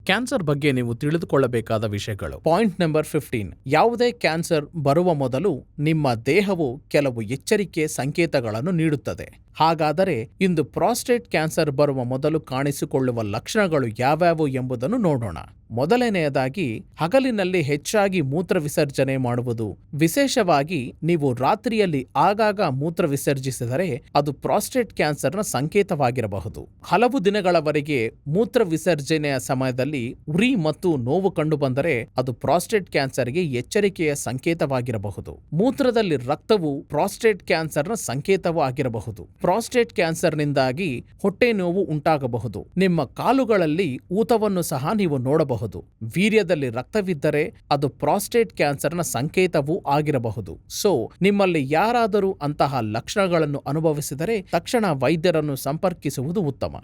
Cancer ಬಗ್ಗೆ ನೀವು ತಿಳಿದುಕೊಳ್ಳಬೇಕಾದ ವಿಷಯಗಳು. Point number 15. ಯಾವುದೇ ಕ್ಯಾನ್ಸರ್ ಬರುವ ಮೊದಲು ನಿಮ್ಮ ದೇಹವು ಕೆಲವು ಎಚ್ಚರಿಕೆ ಸಂಕೇತಗಳನ್ನು ನೀಡುತ್ತದೆ. ಹಾಗಾದರೆ ಇಂದು ಪ್ರಾಸ್ಟೇಟ್ ಕ್ಯಾನ್ಸರ್ ಬರುವ ಮೊದಲು ಕಾಣಿಸಿಕೊಳ್ಳುವ ಲಕ್ಷಣಗಳು ಯಾವ್ಯಾವು ಎಂಬುದನ್ನು ನೋಡೋಣ. ಮೊದಲನೆಯದಾಗಿ, ಹಗಲಿನಲ್ಲಿ ಹೆಚ್ಚಾಗಿ ಮೂತ್ರ ವಿಸರ್ಜನೆ ಮಾಡುವುದು. ವಿಶೇಷವಾಗಿ ನೀವು ರಾತ್ರಿಯಲ್ಲಿ ಆಗಾಗ ಮೂತ್ರ ವಿಸರ್ಜಿಸಿದರೆ ಅದು ಪ್ರಾಸ್ಟೇಟ್ ಕ್ಯಾನ್ಸರ್ನ ಸಂಕೇತವಾಗಿರಬಹುದು. ಹಲವು ದಿನಗಳವರೆಗೆ ಮೂತ್ರ ವಿಸರ್ಜನೆಯ ಸಮಯದಲ್ಲಿ ಉರಿ ಮತ್ತು ನೋವು ಕಂಡುಬಂದರೆ ಅದು ಪ್ರಾಸ್ಟೇಟ್ ಕ್ಯಾನ್ಸರ್ಗೆ ಎಚ್ಚರಿಕೆಯ ಸಂಕೇತವಾಗಿರಬಹುದು. ಮೂತ್ರದಲ್ಲಿ ರಕ್ತವು ಪ್ರಾಸ್ಟೇಟ್ ಕ್ಯಾನ್ಸರ್ನ ಸಂಕೇತವೂ ಆಗಿರಬಹುದು. ಪ್ರಾಸ್ಟೇಟ್ ಕ್ಯಾನ್ಸರ್ನಿಂದಾಗಿ ಹೊಟ್ಟೆ ನೋವು ಉಂಟಾಗಬಹುದು. ನಿಮ್ಮ ಕಾಲುಗಳಲ್ಲಿ ಊತವನ್ನು ಸಹ ನೀವು ನೋಡಬಹುದು. ವೀರ್ಯದಲ್ಲಿ ರಕ್ತವಿದ್ದರೆ ಅದು ಪ್ರಾಸ್ಟೇಟ್ ಕ್ಯಾನ್ಸರ್ನ ಸಂಕೇತವೂ ಆಗಿರಬಹುದು. ಸೊ ನಿಮ್ಮಲ್ಲಿ ಯಾರಾದರೂ ಅಂತಹ ಲಕ್ಷಣಗಳನ್ನು ಅನುಭವಿಸಿದರೆ ತಕ್ಷಣ ವೈದ್ಯರನ್ನು ಸಂಪರ್ಕಿಸುವುದು ಉತ್ತಮ.